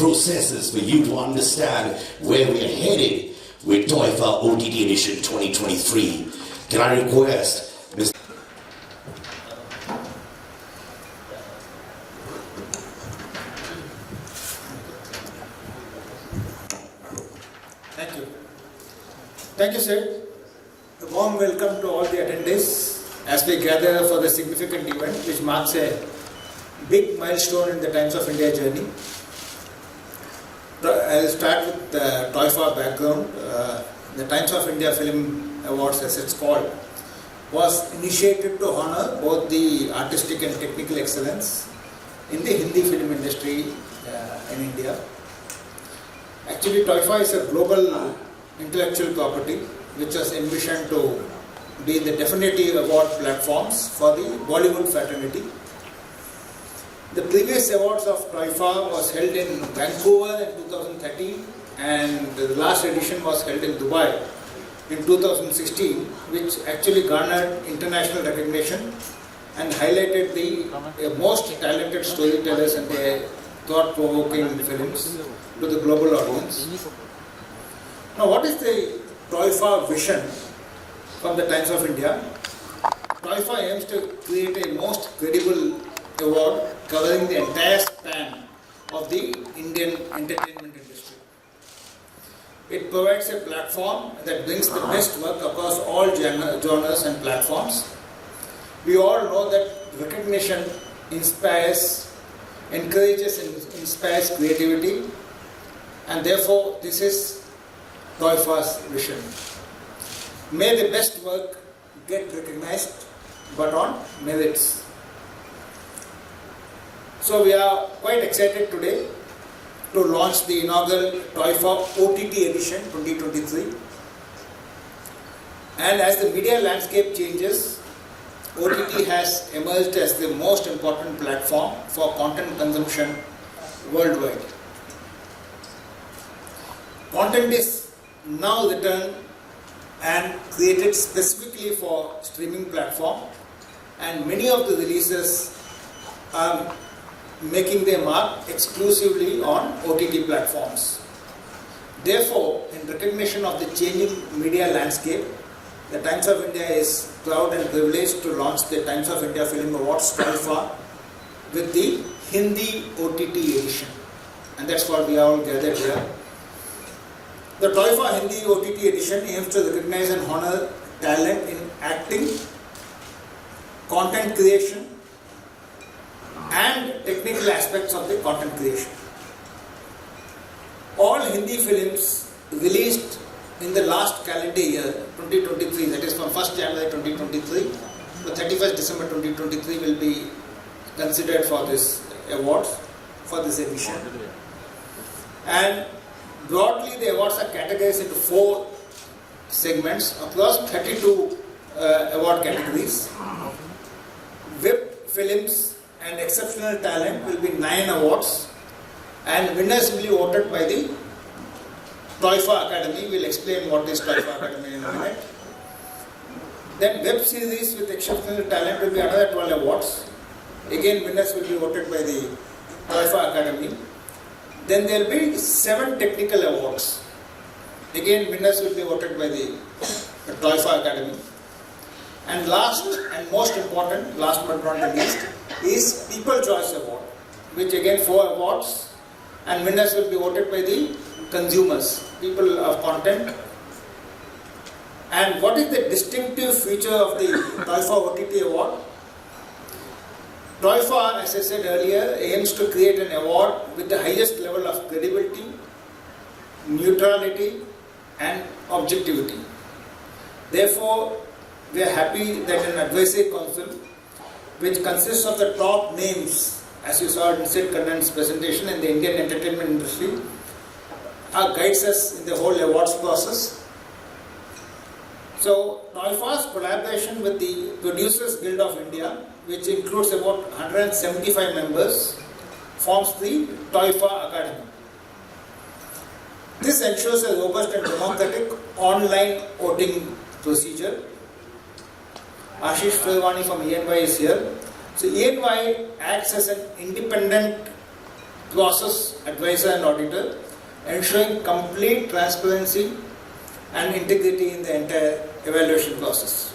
processes for you to understand where we're headed with TOIFA OTT Edition 2023. Can I request Mr. Thank you. Thank you, sir. A warm welcome to all the attendees as we gather for the significant event which marks a big milestone in the Times of India journey. I'll start with the TOIFA background. The Times of India Film Awards, as it's called, was initiated to honor both the artistic and technical excellence in the Hindi film industry in India. Actually, TOIFA is a global intellectual property which was envisioned to be the definitive award platforms for the Bollywood fraternity. The previous awards of TOIFA was held in Vancouver in 2013 and the last edition was held in Dubai in 2016, which actually garnered international recognition and highlighted the most talented storytellers and their thought-provoking films to the global audience. Now, what is the TOIFA vision from the Times of India? TOIFA aims to create a most credible award covering the entire span of the Indian entertainment industry. It provides a platform that brings the best work across all genres and platforms. We all know that recognition inspires, encourages and inspires creativity, and therefore this is TOIFA's vision. May the best work get recognized, but on merits. So we are quite excited today to launch the inaugural TOIFA OTT edition 2023. And as the media landscape changes, OTT has emerged as the most important platform for content consumption worldwide. Content is now written and created specifically for streaming platform, and many of the releases are making their mark exclusively on OTT platforms. Therefore, in recognition of the changing media landscape, the Times of India is proud and privileged to launch the Times of India Film Awards TOIFA with the Hindi OTT edition, and that's what we are all gathered here. The TOIFA Hindi OTT edition aims to recognize and honor talent in acting, content creation, and technical aspects of the content creation. All Hindi films released in the last calendar year 2023, that is from 1st January 2023 to 31st December 2023, will be considered for this award, for this edition. And broadly, the awards are categorized into 4 segments across 32 award categories. Web films and exceptional talent will be 9 awards, and winners will be voted by the TOIFA Academy. We'll explain what is TOIFA Academy in a minute. Then web series with exceptional talent will be another 12 awards. Again, winners will be voted by the TOIFA Academy. Then there will be 7 technical awards. Again, winners will be voted by the TOIFA Academy. And last and most important, last but not the least, is People Choice Award, which again 4 awards, and winners will be voted by the consumers, people of content. And what is the distinctive feature of the TOIFA OTT award? TOIFA, as I said earlier, aims to create an award with the highest level of credibility, neutrality, and objectivity. Therefore, we are happy that an advisory council, which consists of the top names, as you saw in Sid Kannan's presentation, in the Indian entertainment industry, guides us in the whole awards process. So, TOIFA's collaboration with the Producers Guild of India, which includes about 175 members, forms the TOIFA Academy. This ensures a robust and democratic online voting procedure. Ashish Furwani from ENY is here. So ENY acts as an independent process advisor and auditor, ensuring complete transparency and integrity in the entire evaluation process.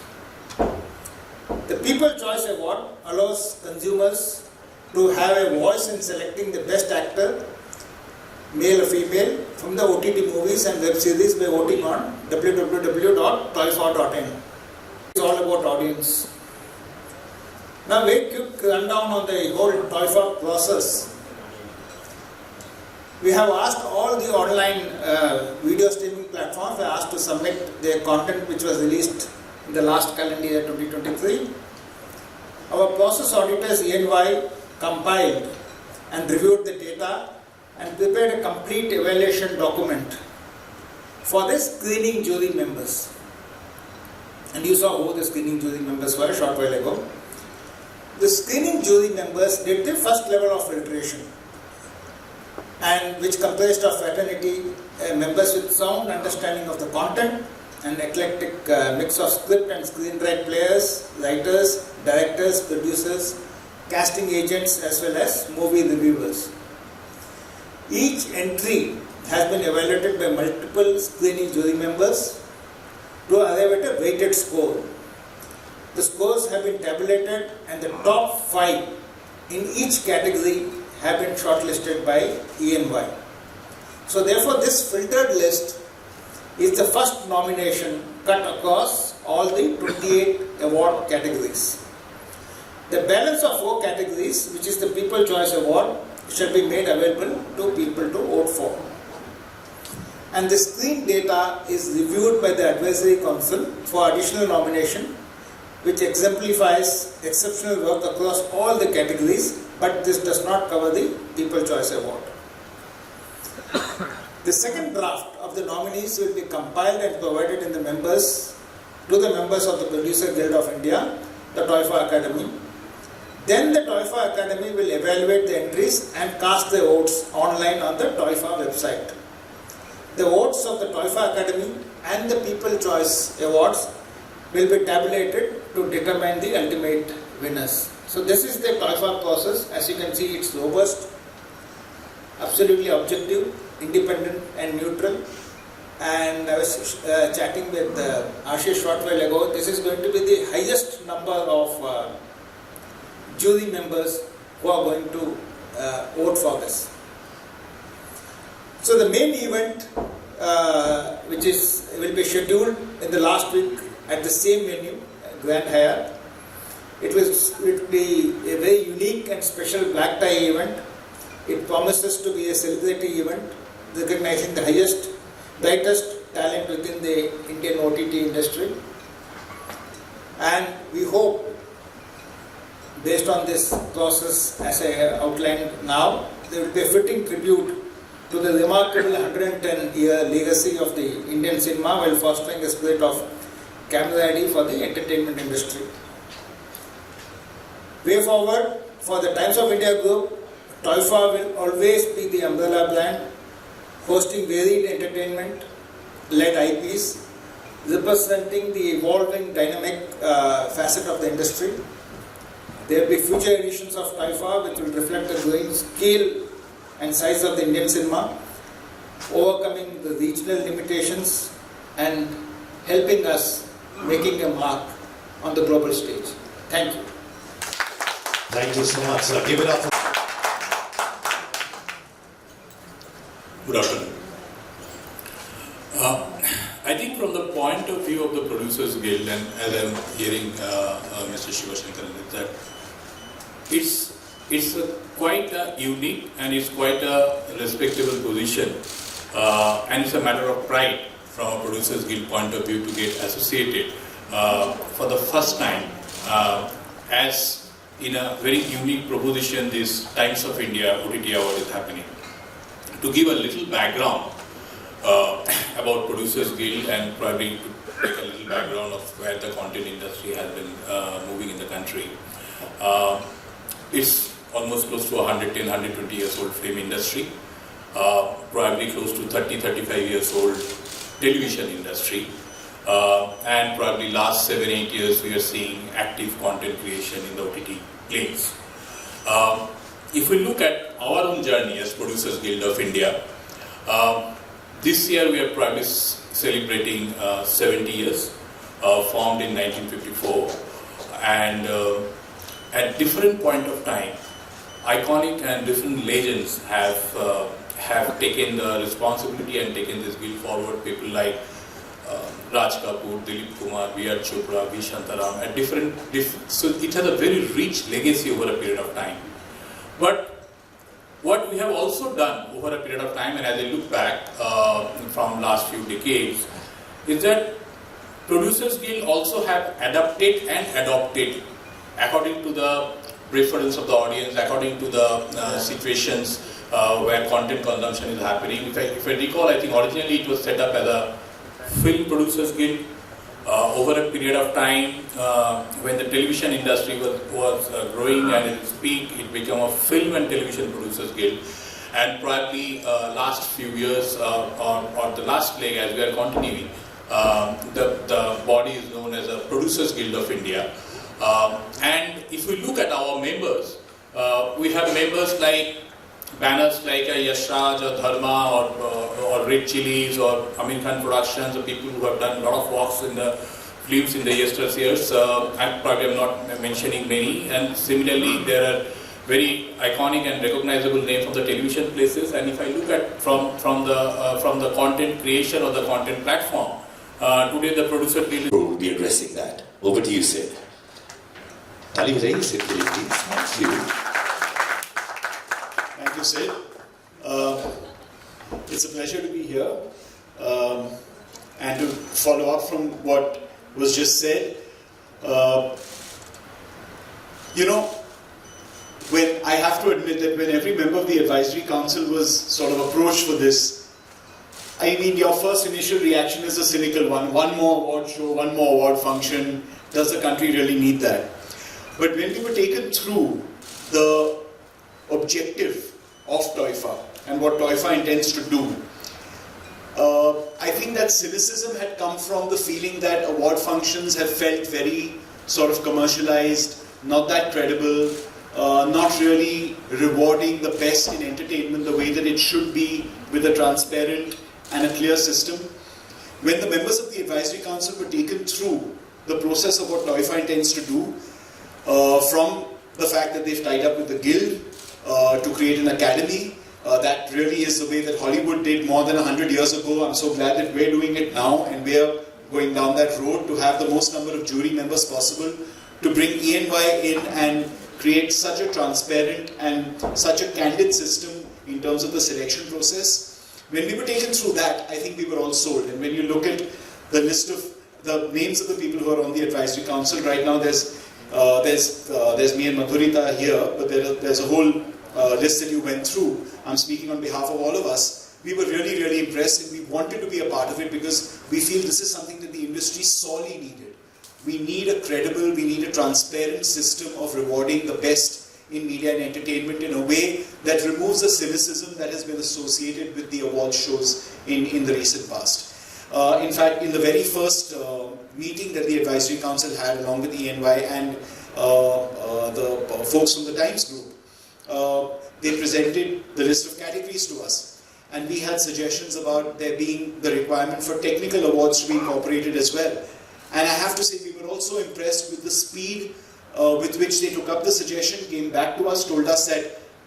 The People Choice Award allows consumers to have a voice in selecting the best actor, male or female, from the OTT movies and web series by voting on www.toifa.in. It's all about audience. Now, very quick rundown on the whole TOIFA process. We have asked all the online video streaming platforms were asked to submit their content which was released in the last calendar year 2023. Our process auditors EY compiled and reviewed the data and prepared a complete evaluation document for the screening jury members. And you saw who the screening jury members were a short while ago. The screening jury members did the first level of filtration, and which comprised of fraternity members with sound understanding of the content, an eclectic mix of script and screenwrite players, writers, directors, producers, casting agents as well as movie reviewers. Each entry has been evaluated by multiple screening jury members to arrive at a weighted score. The scores have been tabulated and the top 5 in each category have been shortlisted by EY. So therefore this filtered list is the first nomination cut across all the 28 award categories. The balance of 4 categories, which is the People Choice Award, shall be made available to people to vote for. And the screen data is reviewed by the Advisory Council for additional nomination, which exemplifies exceptional work across all the categories, but this does not cover the People Choice Award. The second draft of the nominees will be compiled and provided to the members of the Producer Guild of India, the TOIFA Academy. Then the TOIFA Academy will evaluate the entries and cast their votes online on the TOIFA website. The votes of the TOIFA Academy and the People Choice Awards will be tabulated to determine the ultimate winners. So this is the TOIFA process. As you can see, it's robust, absolutely objective, independent and neutral. And I was chatting with Ashish short while ago. This is going to be the highest number of jury members who are going to vote for this. So the main event, which will be scheduled in the last week at the same venue, Grand Hyatt. It will be a very unique and special black tie event. It promises to be a celebratory event, recognizing the highest, brightest talent within the Indian OTT industry. And we hope, based on this process as I outlined now, there will be a fitting tribute to the remarkable 110-year legacy of the Indian cinema while fostering a spirit of camaraderie for the entertainment industry. Way forward, for the Times of India Group, TOIFA will always be the umbrella brand, hosting varied entertainment-led IPs, representing the evolving dynamic facet of the industry. There will be future editions of TOIFA which will reflect the growing scale and size of the Indian cinema, overcoming the regional limitations and helping us making a mark on the global stage. Thank you. Thank you so much, sir. Give it up for... Good afternoon. I think from the point of view of the Producers Guild, and as I'm hearing Mr. Shibasish, that it's quite a unique and it's quite a respectable position, and it's a matter of pride from a Producers Guild point of view to get associated for the first time as in a very unique proposition this Times of India OTT Award is happening. To give a little background about Producers Guild and probably to take a little background of where the content industry has been moving in the country. It's almost close to 110, 120 years old film industry, probably close to 30, 35 years old television industry, and probably last 7-8 years we are seeing active content creation in the OTT planes. if we look at our own journey as Producers Guild of India, this year we are probably celebrating 70 years, formed in 1954, and at different point of time, iconic and different legends have taken the responsibility and taken this guild forward. People like Raj Kapur, Dilip Kumar, B.R. Chopra, V. Shantaram, at so it has a very rich legacy over a period of time. But what we have also done over a period of time, and as I look back from last few decades, is that Producers Guild also have adapted and adopted according to the preference of the audience, according to the situations where content consumption is happening. If I recall, I think originally it was set up as a Film Producers Guild. Over a period of time, when the television industry was growing and at its peak, it became a Film and Television Producers Guild. And probably last few years, or the last leg as we are continuing, the body is known as a Producers Guild of India. And if we look at our members, we have members like banners like Yash Raj or Dharma or Red Chilies or Amin Khan Productions, or people who have done a lot of works in the films in the years. I'm probably not mentioning many. And similarly, there are very iconic and recognizable names from the television places. And if I look at from the content creation or the content platform, today the Producer Guild will be addressing that. Over to you, Sid. Tali bajaye, Sid, please. Thank you. Thank you, Sid. It's a pleasure to be here and to follow up from what was just said. When I have to admit that when every member of the advisory council was sort of approached for this, I mean, your first initial reaction is a cynical one. One more award show, one more award function. Does the country really need that? But when we were taken through the objective of TOIFA and what TOIFA intends to do, I think that cynicism had come from the feeling that award functions have felt very sort of commercialized, not that credible, not really rewarding the best in entertainment the way that it should be, with a transparent and a clear system. When the members of the advisory council were taken through the process of what TOIFA intends to do, from the fact that they've tied up with the guild to create an academy, that really is the way that Hollywood did more than 100 years ago. I'm so glad that we're doing it now, and we're going down that road to have the most number of jury members possible, to bring ENY in and create such a transparent and such a candid system in terms of the selection process. When we were taken through that, I think we were all sold. And when you look at the list of the names of the people who are on the advisory council right now, there's me and Madhurita here, but there's a whole list that you went through. I'm speaking on behalf of all of us. We were really, really impressed, and we wanted to be a part of it because we feel this is something that the industry sorely needed. We need a credible, we need a transparent system of rewarding the best in media and entertainment in a way that removes the cynicism that has been associated with the award shows in the recent past. In fact, in the very first meeting that the Advisory Council had along with ENY and the folks from the Times Group, they presented the list of categories to us. And we had suggestions about there being the requirement for technical awards to be incorporated as well. And I have to say, we were also impressed with the speed with which they took up the suggestion, came back to us, told us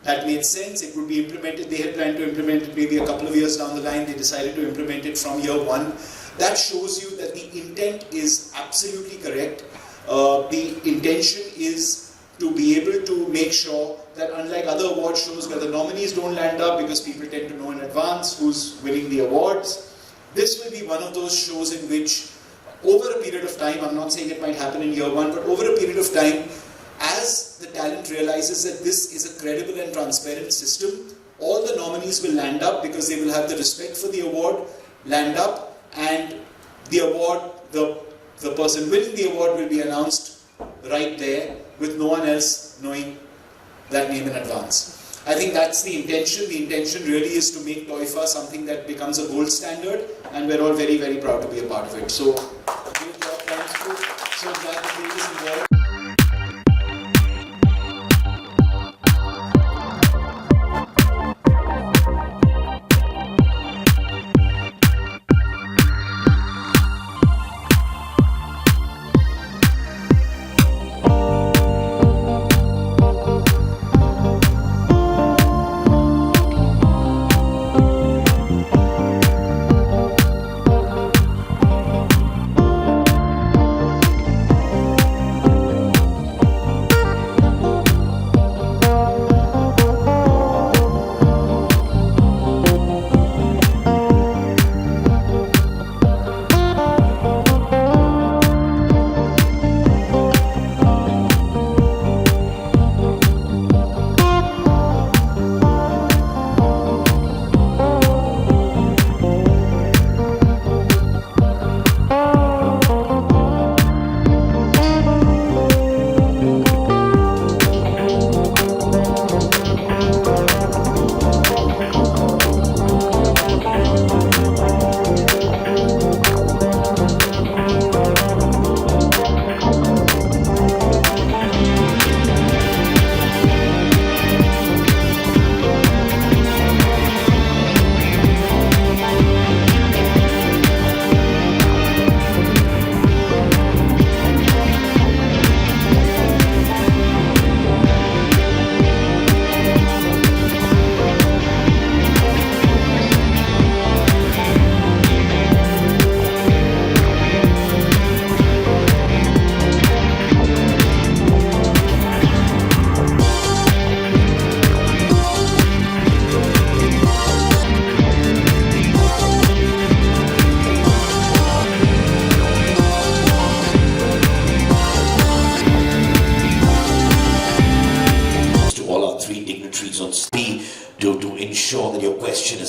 that made sense, it would be implemented. They had planned to implement it maybe a couple of years down the line. They decided to implement it from year one. That shows you that the intent is absolutely correct. The intention is to be able to make sure that, unlike other award shows where the nominees don't land up because people tend to know in advance who's winning the awards, this will be one of those shows in which, over a period of time, I'm not saying it might happen in year one, but over a period of time, as the talent realizes that this is a credible and transparent system, all the nominees will land up because they will have the respect for the award, land up, and the award, the person winning the award will be announced right there with no one else knowing that name in advance. I think that's the intention. The intention really is to make TOIFA something that becomes a gold standard, and we're all very, very proud to be a part of it. So, great job, thanks to so glad the ladies involved.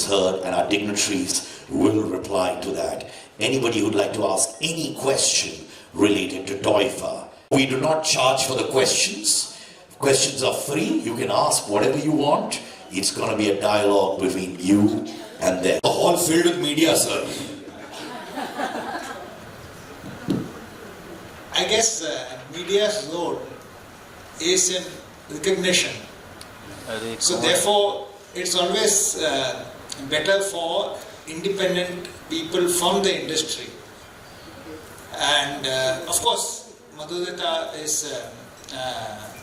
is heard and our dignitaries will reply to that. Anybody who'd like to ask any question related to TOIFA, we do not charge for the questions. Questions are free. You can ask whatever you want. It's going to be a dialogue between you and them. The hall filled with media, sir. I guess media's role is in recognition. So therefore, it's always better for independent people from the industry. And of course, Madhurita is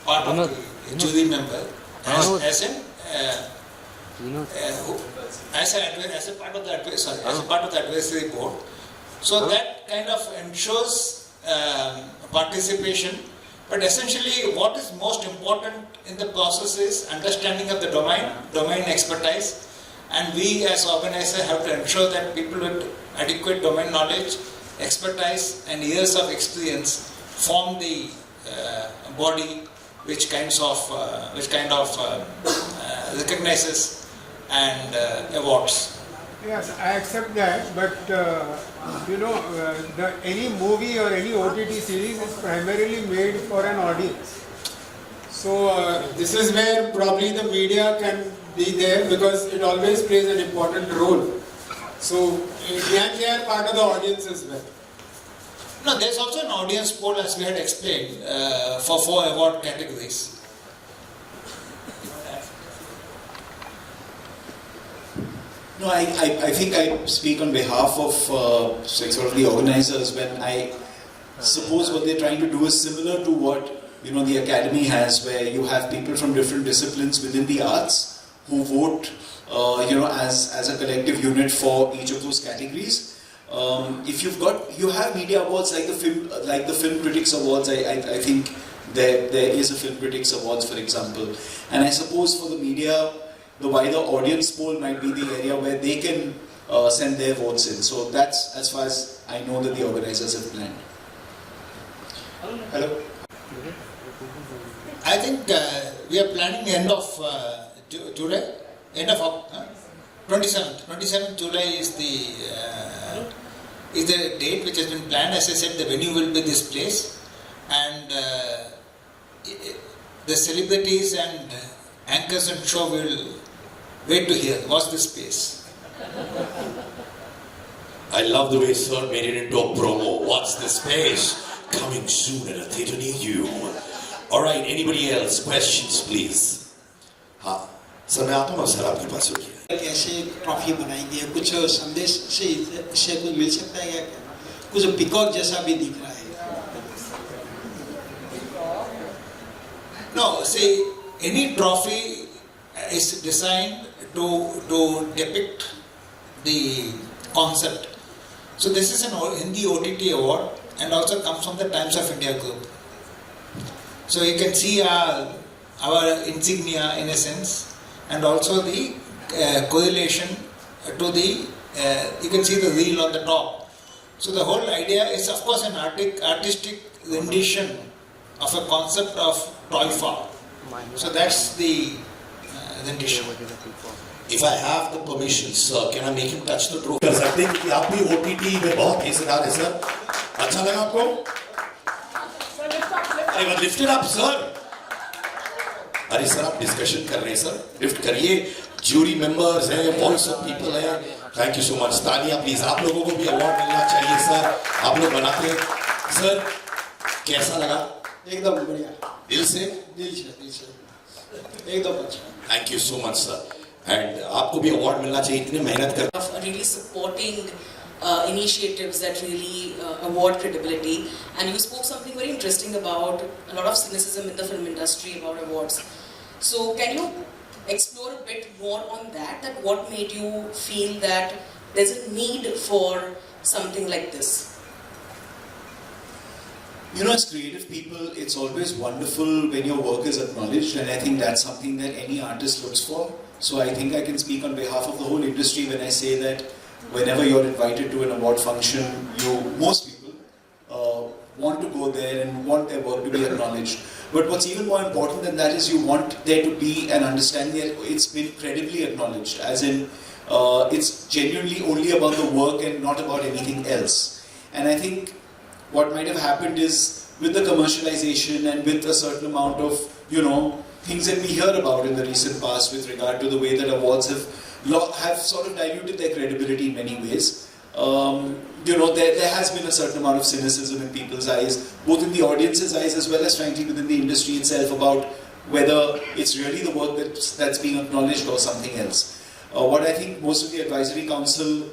part of the jury member as a part of the advisory board. So that kind of ensures participation. But essentially, what is most important in the process is understanding of the domain expertise, and we as organizers have to ensure that people with adequate domain knowledge, expertise, and years of experience form the body which kind of recognizes and awards. Yes, I accept that, but any movie or any OTT series is primarily made for an audience. So this is where probably the media can be there because it always plays an important role. So they are part of the audience as well. No, there's also an audience poll, as we had explained, for 4 award categories. No, I think I speak on behalf of sort of the organizers when I suppose what they're trying to do is similar to what the academy has, where you have people from different disciplines within the arts who vote as a collective unit for each of those categories. If you have media awards like the Film Critics Awards, I think there is a Film Critics Awards, for example, and I suppose for the media, the wider audience poll might be the area where they can send their votes in. So that's as far as I know that the organizers have planned. Hello? I think we are planning end of July, end of 27th. 27th July is the date which has been planned. As I said, the venue will be this place, and the celebrities and anchors and show will wait to hear. Watch this space. I love the way Sir made it into a promo. Watch the space. Coming soon at a theatre near you. Alright, anybody else? Questions, please. हाँ, sir मैं आता हूँ sir आपके पास होगी. कैसे trophy बनाएंगे? कुछ संदेश से इससे कुछ मिल सकता है क्या? कुछ पिकॉक जैसा भी दिख रहा है. No, see, any trophy is designed to depict the concept. So this is an Hindi OTT award and also comes from the Times of India group. So you can see our insignia in a sense, and also the correlation to the, you can see the wheel on the top. So the whole idea is of course an artistic rendition of a concept of TOIFA. So that's the rendition. If I have the permission, sir, can I make him touch the trophy? कर सकते हैं कि आप भी OTT में बहुत हिस्सेदार है सर. अच्छा लगा आपको? अरे lift it up, sir. अरे सर आप डिस्कशन कर रहे हैं सर. लिफ्ट करिए. Jury members हैं, voice of people हैं. Thank you so much. तालियां प्लीज. आप लोगों को भी अवार्ड मिलना चाहिए सर. आप लोग बनाते हैं. सर कैसा लगा? एकदम बढ़िया. दिल से एकदम अच्छा. Thank you so much, sir. And आपको भी अवार्ड मिलना चाहिए. इतने मेहनत कर. Of really supporting initiatives that really award credibility, and you spoke something very interesting about a lot of cynicism in the film industry about awards. So can you explore a bit more on that? That what made you feel that there's a need for something like this? As creative people, it's always wonderful when your work is acknowledged, and I think that's something that any artist looks for. So I think I can speak on behalf of the whole industry when I say that whenever you're invited to an award function, most people want to go there and want their work to be acknowledged. But what's even more important than that is you want there to be an understanding that it's been credibly acknowledged, as in It's genuinely only about the work and not about anything else. And I think what might have happened is with the commercialization and with a certain amount of, things that we hear about in the recent past with regard to the way that awards have sort of diluted their credibility in many ways. There has been a certain amount of cynicism in people's eyes, both in the audience's eyes as well as frankly within the industry itself, about whether it's really the work that's being acknowledged or something else. What I think most of the advisory council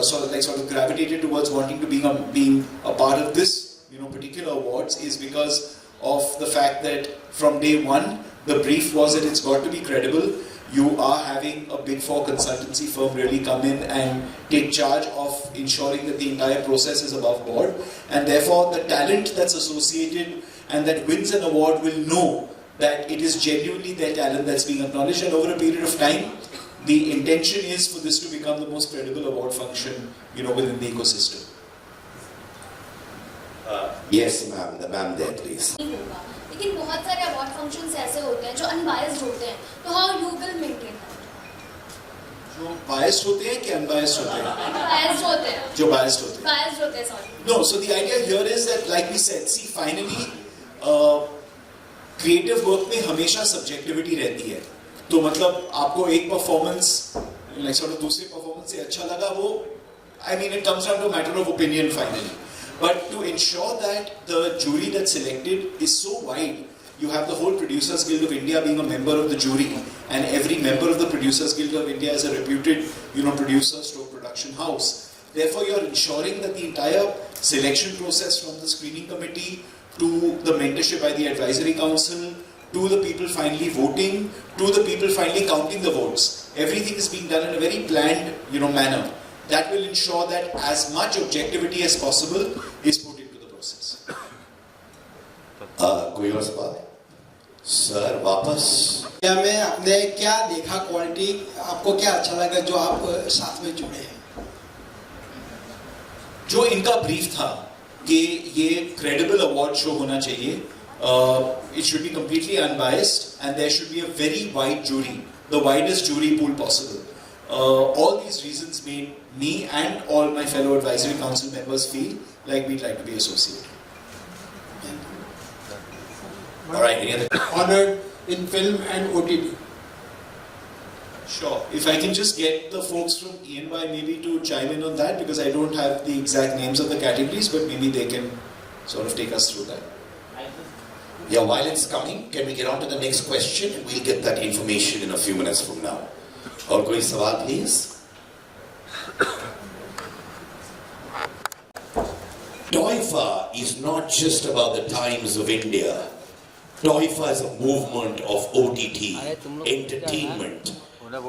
sort of gravitated towards wanting to being a part of this particular awards is because of the fact that from day one the brief was that it's got to be credible. You are having a Big Four consultancy firm really come in and take charge of ensuring that the entire process is above board, and therefore the talent that's associated and that wins an award will know that it is genuinely their talent that's being acknowledged, and over a period of time the intention is for this to become the most credible award function within the ecosystem. Yes, ma'am. The ma'am there, please. लेकिन बहुत सारे award functions ऐसे होते हैं जो unbiased होते हैं, तो how you will maintain that? जो बायस्ड होते हैं कि अनबायस्ड होते हैं? बायस्ड होते हैं. जो बायस्ड होते हैं. बायस्ड होते हैं, sorry. No, so the idea here is that, like we said, see, finally, creative work में हमेशा subjectivity रहती है. तो मतलब आपको एक performance, like sort of दूसरे performance से अच्छा लगा वो, I mean, it comes down to a matter of opinion finally. But to ensure that the jury that's selected is so wide, you have the whole Producers Guild of India being a member of the jury, and every member of the Producers Guild of India is a reputed, producer stroke production house. Therefore, you are ensuring that the entire selection process from the screening committee to the mentorship by the advisory council, to the people finally voting, to the people finally counting the votes, everything is being done in a very planned, manner. That will ensure that as much objectivity as possible is put into the process. कोई और सवाल? Sir वापस. क्या मैं आपने क्या देखा quality, आपको क्या अच्छा लगा जो आप साथ में जुड़े हैं? जो इनका ब्रीफ था कि ये credible award show होना चाहिए, it should be completely unbiased and there should be a very wide jury, the widest jury pool possible. All these reasons made me and all my fellow advisory council members feel like we'd like to be associated. All right, any other? Honored in film and OTT. Sure. If I can just get the folks from E&Y maybe to chime in on that, because I don't have the exact names of the categories, but maybe they can sort of take us through that. Yeah, while it's coming, can we get on to the next question? We'll get that information in a few minutes from now. और कोई सवाल please? TOIFA is not just about the Times of India. TOIFA is a movement of OTT, entertainment,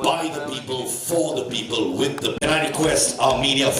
by the people, for the people, with the... Can I request our media friends